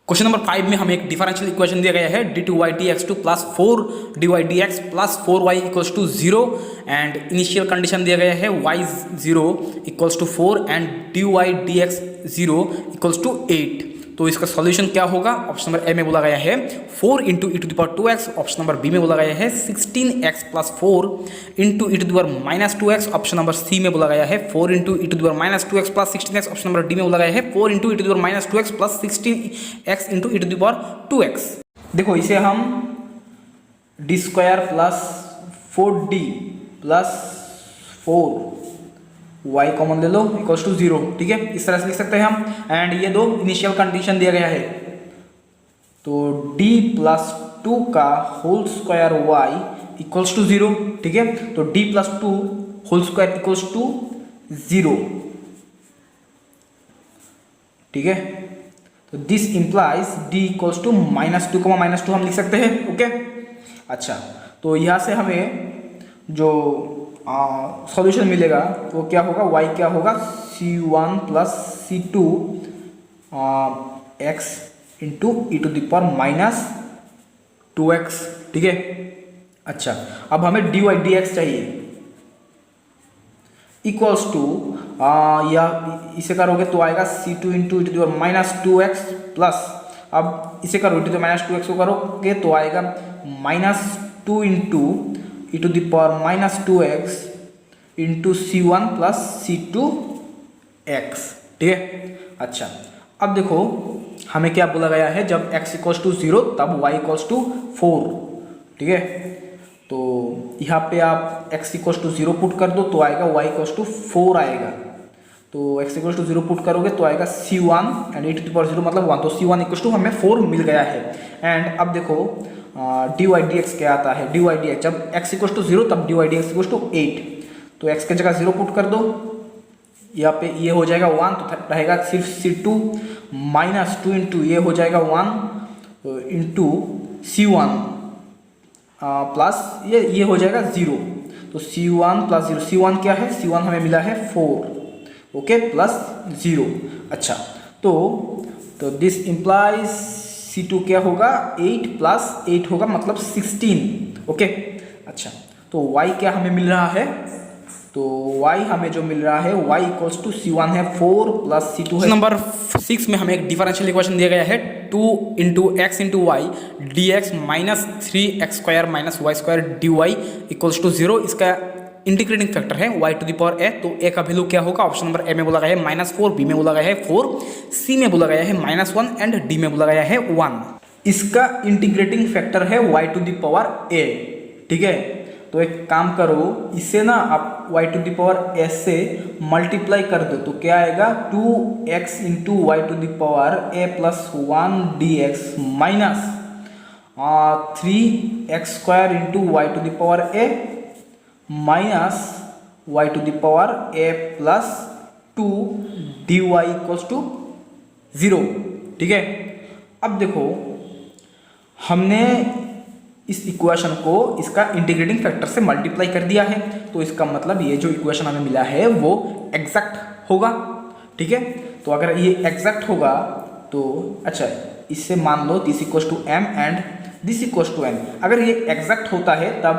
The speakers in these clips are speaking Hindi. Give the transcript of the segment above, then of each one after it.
क्वेश्चन नंबर 5 में हमें एक डिफरेंशियल इक्वेशन दिया गया है d2y/dx2 plus 4dy/dx plus 4y equals to 0 and initial condition दिया गया है y 0 equals to 4 and dy/dx 0 equals to 8। तो इसका सॉल्यूशन क्या होगा? ऑप्शन नंबर ए में बोला गया है 4 into e to the power 2x, option number B में बोला गया है 16x plus 4 into e to the power minus 2x, option number C में बोला गया है 4 into e to the power minus 2x plus 16x, option number D में बोला गया है 4 into e to the power minus 2x plus 16x into e to the power 2x। देखो इसे हम D square plus 4d plus 4y common ले लो इक्वल्स टू 0, ठीक है, इस तरह से लिख सकते हैं हम। एंड ये दो इनिशियल कंडीशन दिया गया है, तो d प्लस 2 का whole square y equals to 0, ठीक है, तो d plus 2 whole square equals to 0, ठीक है। तो this implies d equals to -2 हम लिख सकते हैं, ओके। अच्छा, तो यहाँ से हमें जो सॉल्यूशन मिलेगा वो क्या होगा? y क्या होगा? c1 plus c2 x into e to the power minus 2x, ठीक है। अच्छा, अब हमें dy/dx चाहिए इक्वल्स टू या इसे करोगे तो आएगा c2 into e to the power minus 2x plus, अब इसे करो ई टू द माइनस 2x को करोगे तो आएगा -2 into e to the power minus 2x into c1 plus c2x, ठीक है। अच्छा, अब देखो हमें क्या बोला गया है, जब x इक्वल्स टू 0 तब y इक्वल्स टू 4, ठीक है। तो यहाँ पे आप x इक्वल्स टू 0 पुट कर दो तो आएगा y इक्वल्स टू 4 आएगा, तो x इक्वल्स टू 0 पुट करोगे तो आएगा c1 and e to the power 0 मतलब 1, तो c1 इक्वल्स टू हमें 4 मिल गया है। एंड अब देखो dy/dx क्या आता है? dy/dx जब x इक्वल्स टू 0 तब dy/dx इक्वल्स टू 8, तो x की जगह 0 पुट कर दो, यहाँ पे ये हो जाएगा 1, तो रहेगा सिर्फ c2 माइनस 2 इंटू ये हो जाएगा 1 इंटू c1 प्लस ये हो जाएगा 0, तो c1 प्लस 0, c1 क्या है? c1 हमें मिला है 4, ओके, प्लस 0। अच्छा, तो दिस इम्प्लाइज c2 क्या होगा? 8 प्लस 8 होगा मतलब 16, ओके। अच्छा, तो y क्या हमें मिल रहा है? तो y हमें जो मिल रहा है y इक्वल्स टू c1 है 4 प्लस c2 है। नंबर 6 में हमें एक डिफरेंशियल इक्वेशन दिया गया है 2 into x into y dx minus 3x² minus y² dy equals to 0। इसका इंटीग्रेटिंग फैक्टर है y to the power a, तो a का वैल्यू क्या होगा? ऑप्शन नंबर ए में बोला गया है -4, बी में बोला गया है 4, सी में बोला गया है -1 एंड डी में बोला गया है 1। इसका इंटीग्रेटिंग फैक्टर है y to the power a, ठीक है। तो एक काम करो, इसे ना आप y to the power s से मल्टीप्लाई कर दो तो क्या आएगा? 2x into y to the power a plus 1 dx minus 3x² into y to the power a minus y to the power a plus 2 dy equals to 0, ठीक है। अब देखो हमने इस इक्वेशन को इसका इंटीग्रेटिंग फैक्टर से मल्टीप्लाई कर दिया है, तो इसका मतलब ये जो इक्वेशन हमें मिला है वो एग्जैक्ट होगा, ठीक है। तो अगर ये एग्जैक्ट होगा तो अच्छा, इससे मान लो this equals to m and this equals to n। अगर ये एग्जैक्ट होता है तब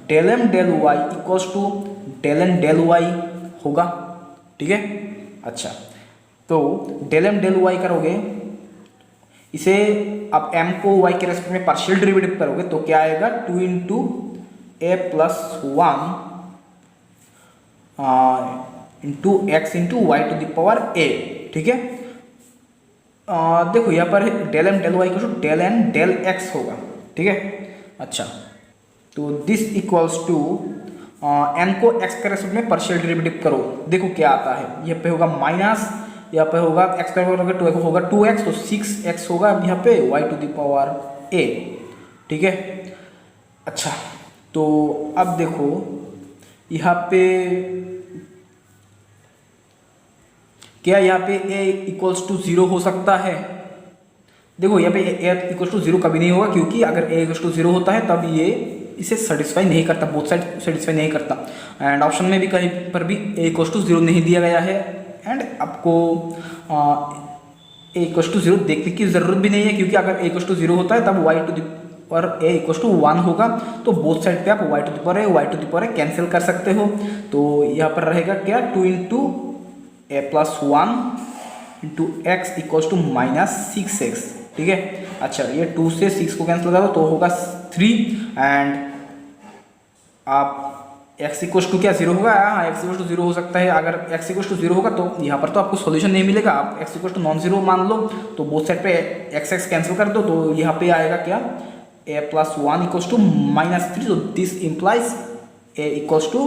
del m del y equals to del n del y होगा, ठीक है। अच्छा, तो del m del y करोगे, इसे आप m को y के रेस्पेक्ट में पार्शियल डेरिवेटिव करोगे तो क्या आएगा? 2 into a plus 1 into x into y to the power a, ठीक है। देखो यहाँ पर del m del y को del n del x होगा, ठीक है। अच्छा, तो दिस इक्वल्स टू n को x के रेस्पेक्ट में पार्शियल डेरिवेटिव करो, देखो क्या आता है। यहाँ पे होगा माइनस, यहाँ पे होगा x का होगा 2 होगा 2x, तो 6x होगा यहाँ पे y to the power a, ठीक है। अच्छा, तो अब देखो यहाँ पे क्या यहाँ पे a इक्वल्स टू 0 हो सकता है? देखो यहाँ पे a इक्वल्स टू 0 कभी नहीं होगा, क्योंकि अगर a इक्वल्स टू 0 होता है तब ये इसे सेटिस्फाई नहीं करता, बोथ साइड सेटिस्फाई नहीं करता। एंड ऑप्शन में भी कहीं पर भी a इक्वल्स टू 0 नहीं दिया गया है। एंड आपको ए इक्वल टू 0 देखने की ज़रूरत भी नहीं है, क्योंकि अगर ए इक्वल टू 0 होता है तब y to the power a equal to 1 होगा। तो बोथ साइड पे आप y to the power a cancel कर सकते हो। तो यहाँ पर रहेगा क्या, 2 into a plus 1 into x equal to -6x। ठीक है, अच्छा ये 2 से 6 को कैंसिल करो तो होगा 3 एंड आप x इक्वल टू क्या 0 होगा, हाँ x इक्वल टू 0 हो सकता है। अगर x इक्वल टू 0 होगा तो यहाँ पर तो आपको सॉल्यूशन नहीं मिलेगा, आप x equal to non zero मान लो। तो बोथ साइड पे x कैंसिल कर दो, तो यहाँ पे आएगा क्या, a प्लस 1 इक्वल टू -3। तो this implies a equal to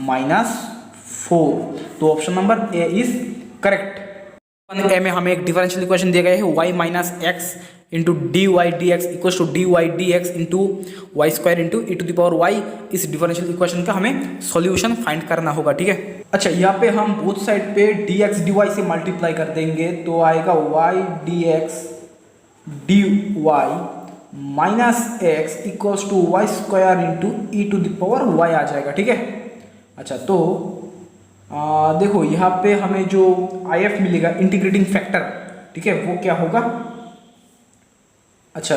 -4। तो option number A is correct. A में हमें एक डिफरेंशियल इक्वेशन दिया गया है y minus x into d y d x equal to d y d x into y square into e to the power y. इस डिफरेंशियल इक्वेशन का हमें सॉल्यूशन फाइंड करना होगा। ठीक है, अच्छा यहाँ पे हम बोथ साइड पे डी एक्स डी वाई से मल्टीप्लाई कर देंगे तो आएगा y d x d y minus x equals to y square into e to the power y आ जाएगा। ठीक है, अच्छा तो देखो यहाँ पे हमें जो आई एफ मिलेगा इंटीग्रेटिंग फैक्टर, ठीक है, वो क्या होगा। अच्छा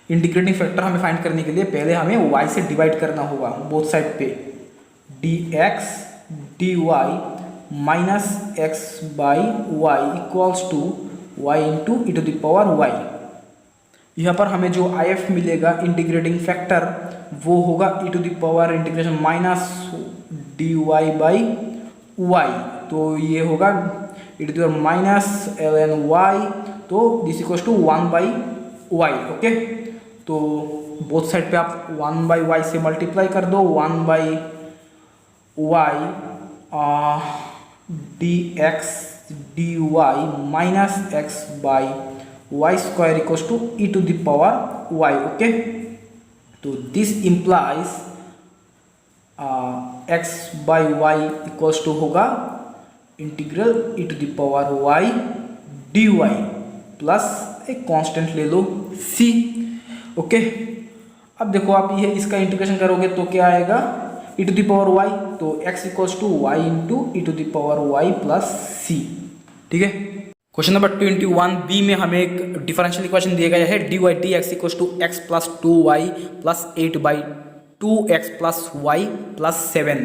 इंटीग्रेटिंग फैक्टर हमें फाइंड करने के लिए पहले हमें y से डिवाइड करना होगा बोथ साइड पे, dx dy minus x by y equals to y into e to the power y. यहाँ पर हमें जो आई एफ मिलेगा इंटीग्रेटिंग फैक्टर वो होगा e to the power integration minus d y by y. तो ये होगा e to the power minus l n y. तो this equals to 1 by y. Okay, तो बोथ साइड पे आप 1 बाई वाई से मल्टीप्लाई कर दो, 1 by y d x d y minus x by y square equals to e to the power y. Okay, तो this implies x by y equals to होगा integral e to the power y d y plus एक कांस्टेंट ले लो c। ओके, अब देखो आप ये इसका इंटीग्रेशन करोगे तो क्या आएगा, e to the power y. तो x equals to y into e to the power y plus c। ठीक है, क्वेश्चन नंबर 21 बी में हमें एक डिफरेंशियल इक्वेशन दिया गया है d y d x equals to x plus 2y plus 8/2x plus y plus 7।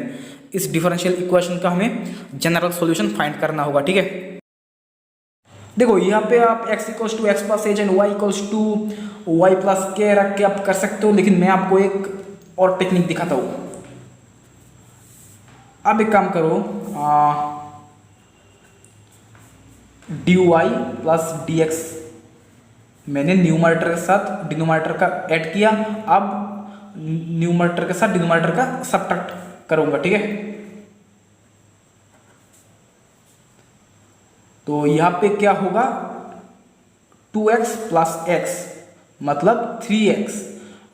इस डिफरेंशियल इक्वेशन का हमें जनरल सॉल्यूशन फाइंड करना होगा। ठीक है, देखो यहाँ पे आप x equals to x plus h and y equals to y plus k रख के आप कर सकते हो, लेकिन मैं आपको एक और टेक्निक दिखाता हूँ। अब एक काम करो, d y plus d x मैंने न्यूमरेटर के साथ डिनोमिनेटर का ऐड किया, अब न्यूमरेटर के साथ डिनोमिनेटर का सबट्रैक्ट करूँगा। ठीक है, तो यहाँ पे क्या होगा, 2x प्लस एक्स मतलब 3x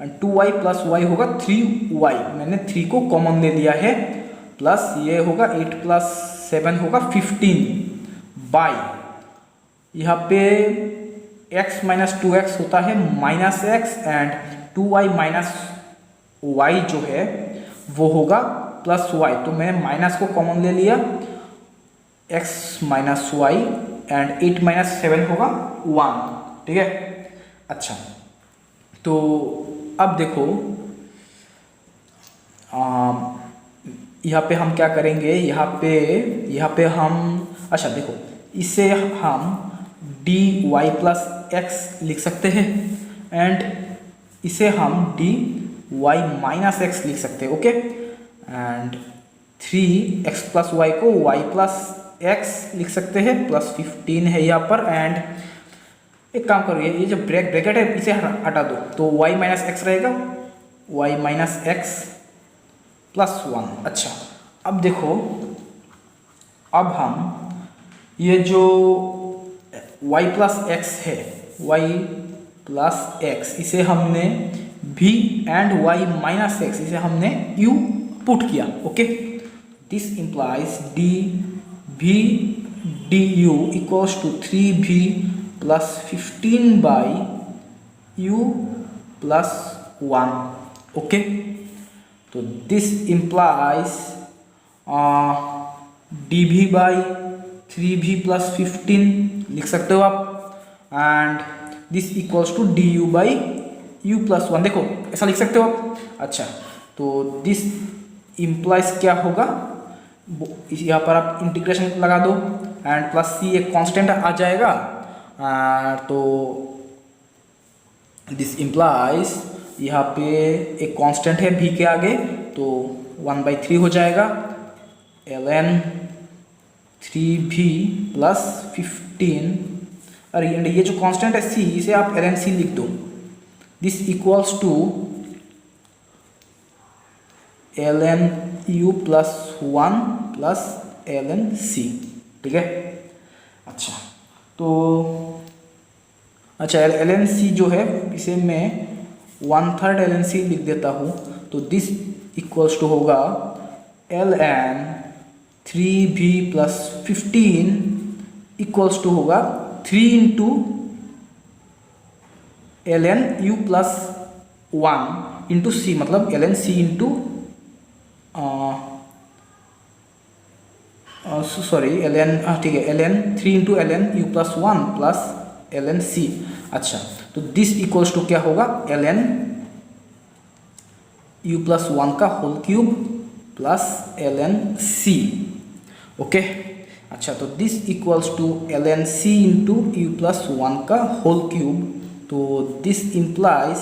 and 2y plus y होगा 3y। मैंने 3 को कॉमन ले लिया है, प्लस ये होगा 8 प्लस 7 होगा 15 बाई यहाँ पे x माइनस 2x होता है minus x and 2y minus y जो है वो होगा प्लस y। तो मैंने माइनस को कॉमन ले लिया, x minus y and 8 minus 7 होगा 1। ठीक है, अच्छा तो अब देखो यहाँ पे हम क्या करेंगे, यहाँ पे हम अच्छा देखो इसे हम डी वाई प्लस एक्स लिख सकते हैं एंड इसे हम डी वाई माइनस एक्स लिख सकते हैं। Okay, and 3x plus y को y प्लस x लिख सकते हैं, प्लस 15 है यहाँ पर। एंड एक काम करो, ये जो ब्रैकेट है इसे हटा दो, तो y माइनस एक्स रहेगा, y माइनस एक्स प्लस 1। अच्छा अब देखो, अब हम ये जो y प्लस एक्स है, y प्लस एक्स इसे हमने v and y minus x इसे हमने u पुट किया। Okay, this implies d v d u equals to 3v plus 15 by u plus 1। Okay, तो this implies dv by 3v plus 15 लिख सकते हो आप, and this equals to d u by u plus 1, देखो ऐसा लिख सकते हो आप। अच्छा, तो दिस इम्प्लाइज क्या होगा, यहाँ पर आप इंटीग्रेशन लगा दो एंड प्लस सी एक कांस्टेंट आ जाएगा, तो दिस इम्प्लाइज यहाँ पे एक कांस्टेंट है भी के आगे, तो 1/3 हो जाएगा ln 3v प्लस 15, और ये जो कांस्टेंट है c, इसे आप ln c लिख दो। This equals to ln u plus 1 plus ln c, ठीक है। अच्छा, तो अच्छा ln c जो है इसे मैं 1/3 ln c लिख देता हूँ, तो दिस इक्वल्स टू होगा ln 3v plus 15 equals to होगा 3 into ln u plus 1 into c, मतलब ln c into sorry ln, ठीक है, ln 3 into ln u plus 1 plus ln c। अच्छा, तो दिस इक्वल्स टू क्या होगा, ln u प्लस 1 का whole cube plus ln c, okay. अच्छा, तो this equals to ln c into u plus 1 का होल क्यूब, तो this implies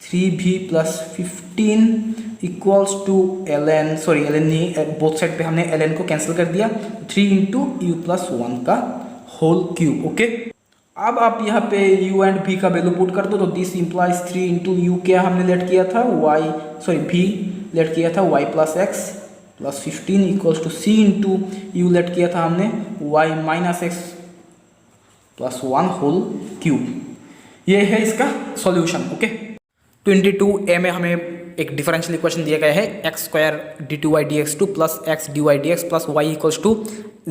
3v plus 15 equals to ln, sorry ln नहीं, बोथ साइड पे हमने ln को कैंसिल कर दिया, 3 इंटू u प्लस 1 का होल क्यूब, ओके। अब आप यहाँ पे u एंड v का वैल्यू पुट कर दो, तो दिस इम्प्लाइज 3 इंटू यू क्या हमने लेट किया था y, सॉरी v लेट किया था y plus x plus 15 equals to c into u let किया था हमने y minus x plus 1 whole cube. ये है इसका सॉल्यूशन, ओके। 22a में हमें एक डिफरेंशियल इक्वेशन दिया गया है x square d two y d x two plus x d y d x plus y equals to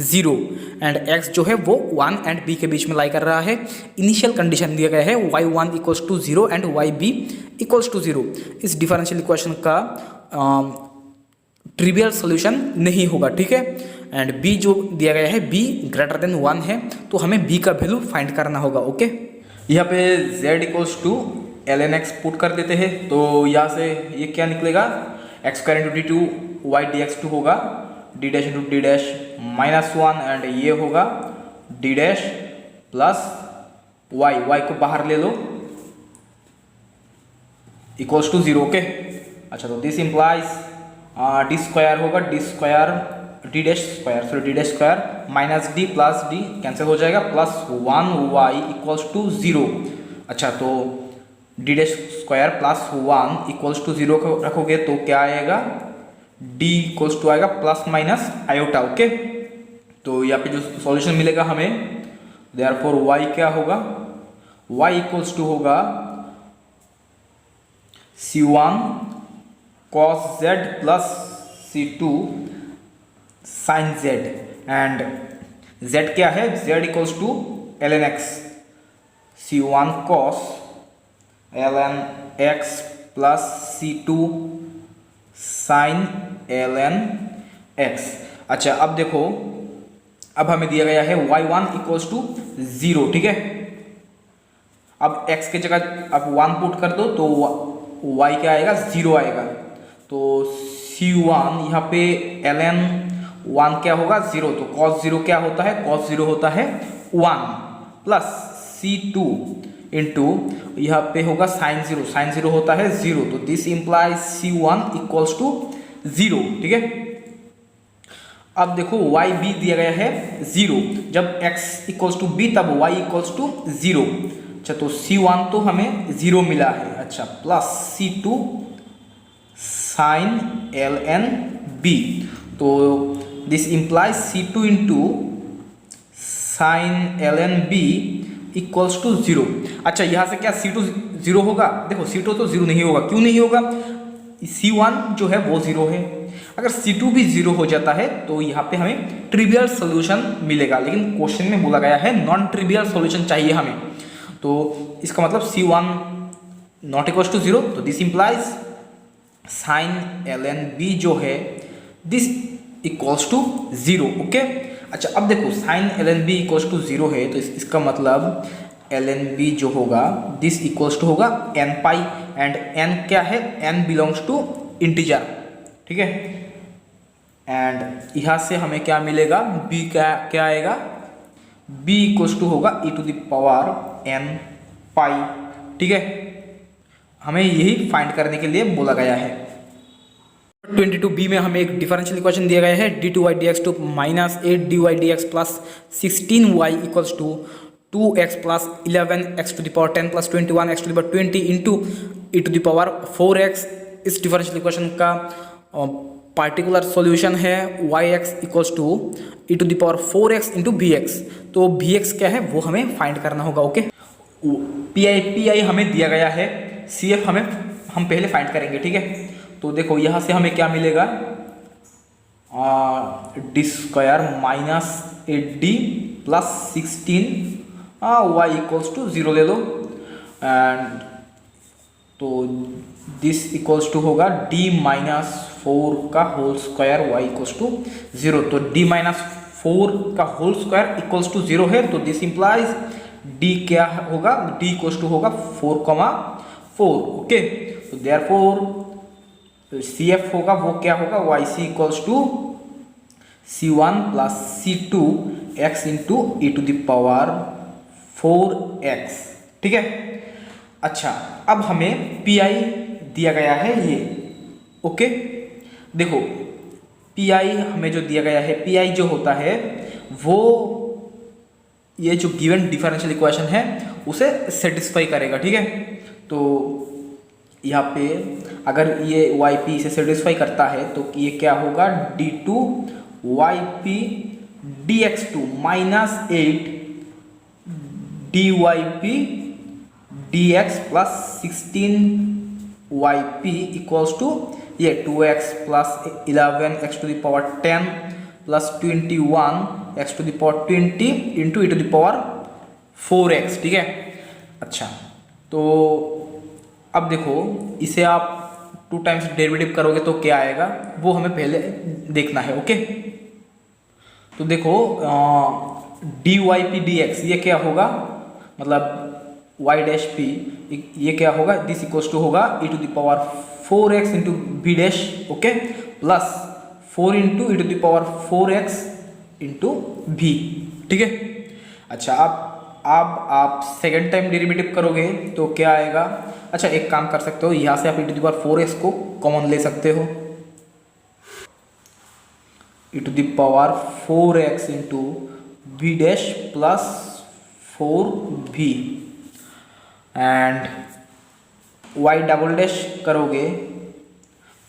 0, and x जो है वो 1 एंड b के बीच में लाई कर रहा है। इनिशियल कंडीशन दिया गया है y1 equals to 0 and yb equals to 0। इस डिफरेंशियल इक्वेशन का ट्रिवियल सोल्यूशन नहीं होगा, ठीक है। एंड b जो दिया गया है b ग्रेटर देन 1 है, तो हमें b का वैल्यू फाइंड करना होगा, ओके। यहाँ पे z equals to ln x put कर देते हैं, तो यहाँ से ये क्या निकलेगा, x square into d two y d x two होगा d dash into d dash minus 1, and ये होगा d dash plus y, y को बाहर ले लो इक्वल्स टू 0, ओके। अच्छा, तो दिस इम्प्लाइज डी स्क्वायर होगा d square d dash square, sorry d dash square minus d plus d cancel हो जाएगा, प्लस 1y इक्वल्स टू 0। अच्छा, तो d dash square plus 1 equals to 0 रखोगे तो क्या आएगा, d इक्वल्स टू आएगा प्लस माइनस आयोटा, ओके। तो यहाँ पे जो सॉल्यूशन मिलेगा हमें, देयरफॉर y क्या होगा, y इक्वल्स टू होगा c1 cos z plus c2 sin z, and z क्या है, z equals to ln x, c1 cos ln x plus c2 sin ln x। अच्छा, अब देखो, अब हमें दिया गया है y1 इक्वल्स टू 0, ठीक है। अब x के जगह अब 1 पुट कर दो, तो y क्या आएगा, 0 आएगा। तो c1 यहाँ पे ln 1 क्या होगा, 0, तो cos 0 क्या होता है, cos 0 होता है 1 प्लस c2 इंटू यहाँ पे होगा साइन 0, साइन 0 होता है 0, तो this implies c1 equals to 0, ठीक है। अब देखो y b दिया गया है 0, जब x इक्वल्स टू b तब y इक्वल्स टू 0। अच्छा, तो c1 तो हमें 0 मिला है, अच्छा, plus c2 sine ln b, तो this implies c2 into sine ln b equals to 0। अच्छा, यहाँ से क्या c2 0 होगा, देखो c2 तो 0 नहीं होगा, क्यों नहीं होगा, c1 जो है वो 0 है। अगर c2 भी 0 हो जाता है तो यहाँ पे हमें ट्रिवियल सोल्यूशन मिलेगा, लेकिन क्वेश्चन में बोला गया है नॉन ट्रिवियल सोल्यूशन चाहिए हमें, तो इसका मतलब c1 नॉट इक्वल्स टू 0, तो this implies sine ln b जो है दिस इक्वल्स टू 0, ओके। अच्छा अब देखो sine l n b equals to 0 है, तो इसका मतलब एल एन बी जो होगा दिस इक्वल्स टू होगा एन पाई, एंड एन क्या है, एन बिलोंग्स टू इंटीजर, ठीक है। एंड यहाँ से हमें क्या मिलेगा, बी क्या क्या आएगा, बी इक्वल्स टू होगा e to the power N पाई, ठीक है। हमें यही फाइंड करने के लिए बोला गया है। 22b में हमें एक डिफरेंशियल इक्वेशन दिया गया है d two y d x two minus 8 d y d x plus 16y equals to 2x plus 11x to the power 10 plus 21x to the power 20 into e to the power 4x। इस डिफरेंशियल इक्वेशन का पार्टिकुलर सॉल्यूशन है yx equals to e to the power 4x into bx। तो bx क्या है वो हमें फाइंड करना होगा, ओके। पी आई हमें दिया गया है, cf हम पहले फाइंड करेंगे, ठीक है। तो देखो यहाँ से हमें क्या मिलेगा, d square minus 8d plus 16 y equals to 0 ले लो, एंड तो दिस इक्वल्स टू होगा d माइनस 4 का whole square y equals to 0। तो d माइनस 4 का होल स्क्वायर इक्वल्स टू 0 है, तो दिस इंप्लाइज d क्या होगा, d इक्वल्स टू होगा 4,4, ओके। तो देयरफॉर सी एफ होगा वो क्या होगा, y c equals to C1 plus C2 x into e to the power 4x, ठीक है। अच्छा अब हमें पी आई दिया गया है ये, ओके। देखो पी आई हमें जो दिया गया है, पी आई जो होता है वो ये जो गिवन डिफरेंशियल इक्वेशन है उसे सेटिस्फाई करेगा, ठीक है। तो यहाँ पे अगर ये वाई पी इसे सेटिस्फाई करता है तो ये क्या होगा, d two y p d x two minus 8 d y p d x plus 16 y p equals to ये 2x plus 11x to the power 10 plus 21x to the power 20 into e to the power 4x, ठीक है। अच्छा तो अब देखो इसे आप 2 टाइम्स डेरिवेटिव करोगे तो क्या आएगा वो हमें पहले देखना है, ओके। तो देखो d y p d x ये क्या होगा, मतलब वाई डैश पी ये क्या होगा, दिस इक्वल्स टू होगा e to the power 4x into b dash, okay, plus 4 into e to the power 4x into b, ठीक है। अच्छा अब आप सेकेंड टाइम डेरिवेटिव करोगे तो क्या आएगा, अच्छा एक काम कर सकते हो, यहाँ से आप ई टू द पावर 4x को कॉमन ले सकते हो, ई to the power 4x into b dash plus 4b, and y double dash करोगे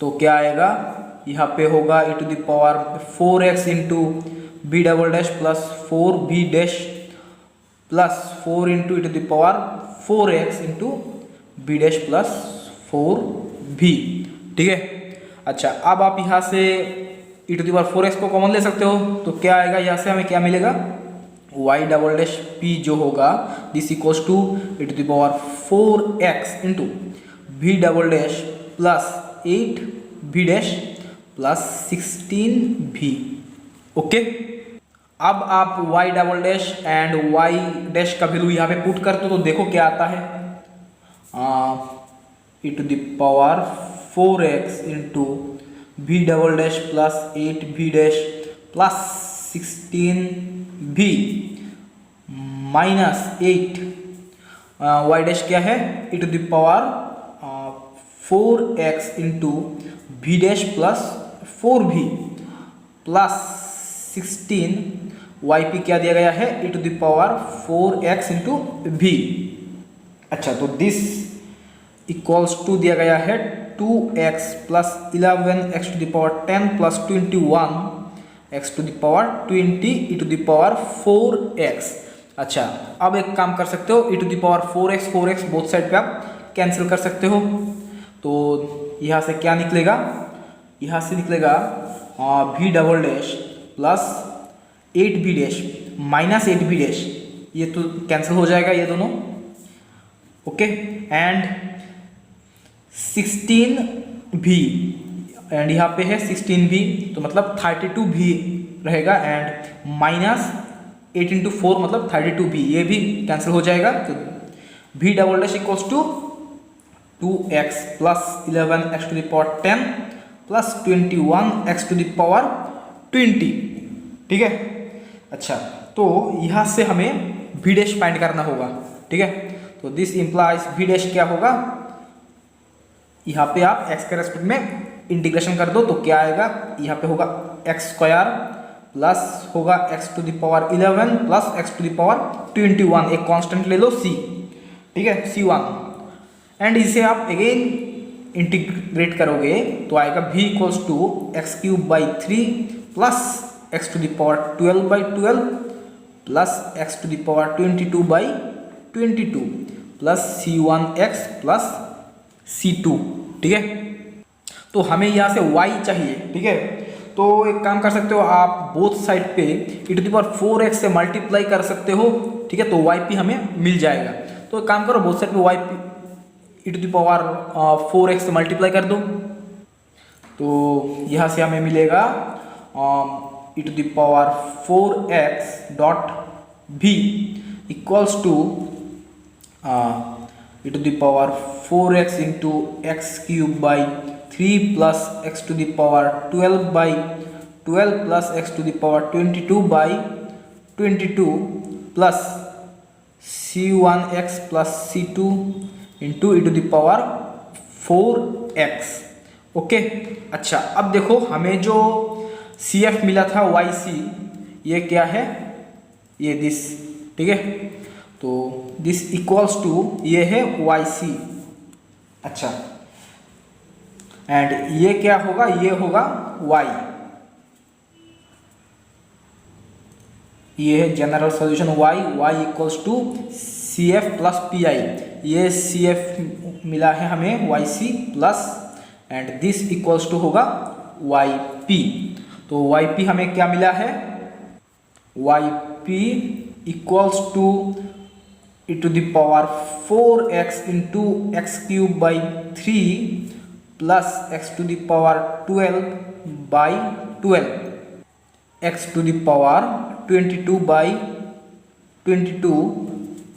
तो क्या आएगा, यहाँ पे होगा e to the power 4x into b double dash plus 4b dash plus 4 into e to the power 4x into b dash plus 4b, ठीक है। अच्छा अब आप यहाँ से ई टू द पावर 4x को कॉमन ले सकते हो तो क्या आएगा, यहाँ से हमें क्या मिलेगा, y डबल डैश p जो होगा this equals to e to the power 4x into b double dash plus 8b dash plus 16b, okay. अब आप y double dash and y dash का वैल्यू यहाँ पे पुट करते हो तो देखो क्या आता है, e to the power 4x into b double dash plus 8b dash plus 16b minus 8 y dash क्या है, e to the power 4x into b dash plus 4b plus 16 y p क्या दिया गया है, e to the power 4x into b. अच्छा तो दिस इक्वल्स टू दिया गया है 2x plus 11x to the power 10 plus 21x to the power 20 e to the power 4x। अच्छा अब एक काम कर सकते हो, ई to the power 4x both side पे आप कैंसिल कर सकते हो, तो यहाँ से क्या निकलेगा, यहाँ से निकलेगा भी double dash plus 8b dash minus 8b dash, ये तो कैंसिल हो जाएगा ये दोनों, ओके, एंड 16b एंड यहाँ पे है 16b तो मतलब 32b रहेगा एंड माइनस 8 इंटू 4 मतलब 32b, ये भी कैंसिल हो जाएगा। तो v double dash equals to 2x plus 11x to the power 10 plus 21x to the power 20। ठीक है, अच्छा तो यहाँ से हमें v डैश फाइंड करना होगा। ठीक है, तो दिस इंप्लाइज v डैश क्या होगा, यहाँ पे आप x के रेस्पेक्ट में इंटीग्रेशन कर दो तो क्या आएगा, यहाँ पे होगा एक्स स्क्वायर प्लस होगा x to the power 11 plus x to the power 21, एक कांस्टेंट ले लो c। ठीक है, c1, एंड इसे आप अगेन इंटीग्रेट करोगे तो आएगा v equals to x cube by 3 plus x to the power 12 by 12 plus x to the power 22 by 22 plus c1x plus c2। ठीक है, तो हमें यहाँ से y चाहिए। ठीक है, तो एक काम कर सकते हो आप, बोथ साइड पे e to the power 4x से मल्टीप्लाई कर सकते हो। ठीक है, तो yp हमें मिल जाएगा। तो एक काम करो, बोथ साइड पे yp e to the power 4x से मल्टीप्लाई कर दो, तो यहाँ से हमें मिलेगा e to the power 4x dot v equals to e to the power 4x into x cube by 3 plus x to the power 12 by 12 plus x to the power 22 by 22 plus c1x plus c2 into e to the power 4x। Okay, अच्छा अब देखो हमें जो CF मिला था YC, ये क्या है, ये दिस। ठीक है, तो दिस इक्वल्स टू ये है YC। अच्छा, एंड ये क्या होगा, ये होगा y, ये है general solution y equals to CF plus PI। ये CF मिला है हमें YC plus and this equals to होगा YP। तो YP हमें क्या मिला है, YP equals to e to the power 4x into x cube by 3 plus x to the power 12 by 12 x to the power 22 by 22।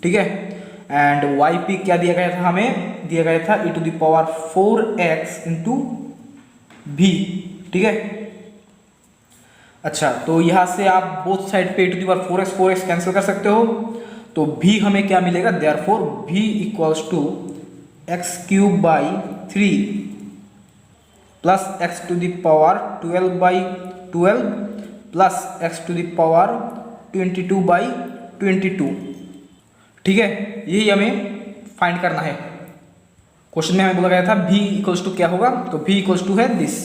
ठीक है, एंड yp क्या दिया गया था, हमें दिया गया था e to the power 4x into v। ठीक है, अच्छा तो यहाँ से आप बोथ साइड पे e to the power 4x cancel कर सकते हो, तो v हमें क्या मिलेगा, therefore v equals to x cube by 3 plus x to the power 12 by 12 plus x to the power 22 by 22। ठीक है, यही हमें फाइंड करना है। क्वेश्चन में हमें बोला गया था v इक्वल्स टू क्या होगा, तो v इक्वल्स टू है दिस।